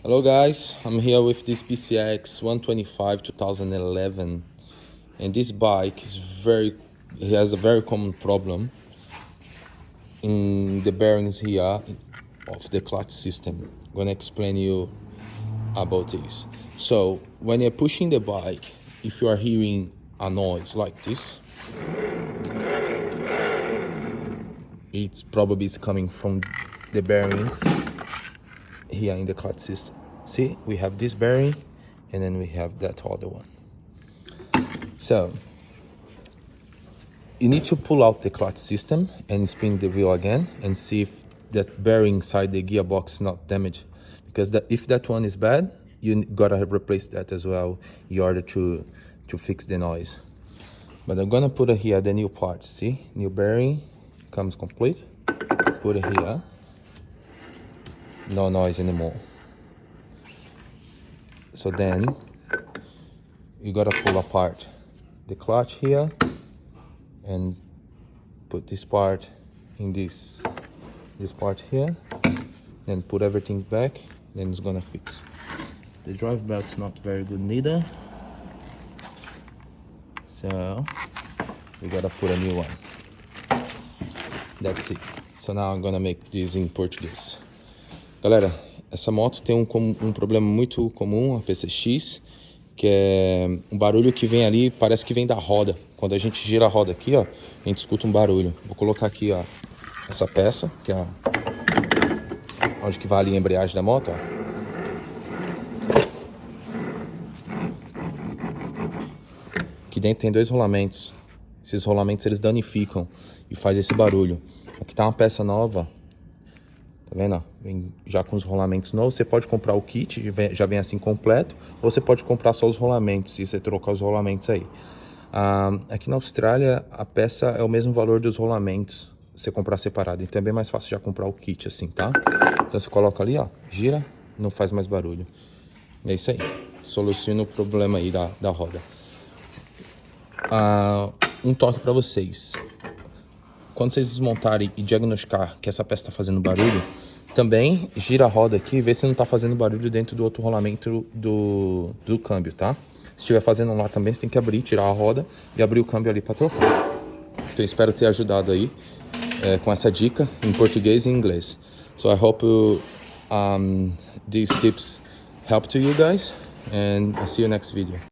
Hello guys, I'm here with this PCX 125 2011, and this bike has a very common problem in the bearings here of the clutch system. I'm gonna explain you about this. So when you're pushing the bike, if you are hearing a noise like this, it probably is coming from the bearings here in the clutch system. See, we have this bearing and then we have that other one. So you need to pull out the clutch system and spin the wheel again and see if that bearing inside the gearbox is not damaged, because if that one is bad, you gotta replace that as well in order to fix the noise. But I'm gonna put it here, the new part. See, new bearing comes complete. Put it here. No noise anymore. So then you gotta pull apart the clutch here and put this part in this part here, then put everything back, then it's gonna fix. The drive belt's not very good neither, so we gotta put a new one. That's it. So now I'm gonna make this in Portuguese. Galera, essa moto tem um problema muito comum, a PCX, que é um barulho que vem ali, parece que vem da roda. Quando a gente gira a roda aqui, ó, a gente escuta um barulho. Vou colocar aqui, ó, essa peça, que é onde que vai ali a embreagem da moto, ó. Aqui dentro tem dois rolamentos. Esses rolamentos eles danificam e faz esse barulho. Aqui tá uma peça nova. Tá vendo? Vem já com os rolamentos novos. Você pode comprar o kit, já vem assim completo, ou você pode comprar só os rolamentos, se você trocar os rolamentos aí. Aqui na Austrália, a peça é o mesmo valor dos rolamentos, você comprar separado. Então é bem mais fácil já comprar o kit assim, tá? Então você coloca ali, ó, gira, não faz mais barulho. É isso aí. Soluciona o problema aí da roda. Um toque para vocês. Quando vocês desmontarem e diagnosticar que essa peça está fazendo barulho, também gira a roda aqui e vê se não está fazendo barulho dentro do outro rolamento do câmbio, tá? Se estiver fazendo lá também, você tem que abrir, tirar a roda e abrir o câmbio ali para trocar. Então espero ter ajudado aí com essa dica em português e em inglês. So I hope these tips help to you guys, and I'll see you next video.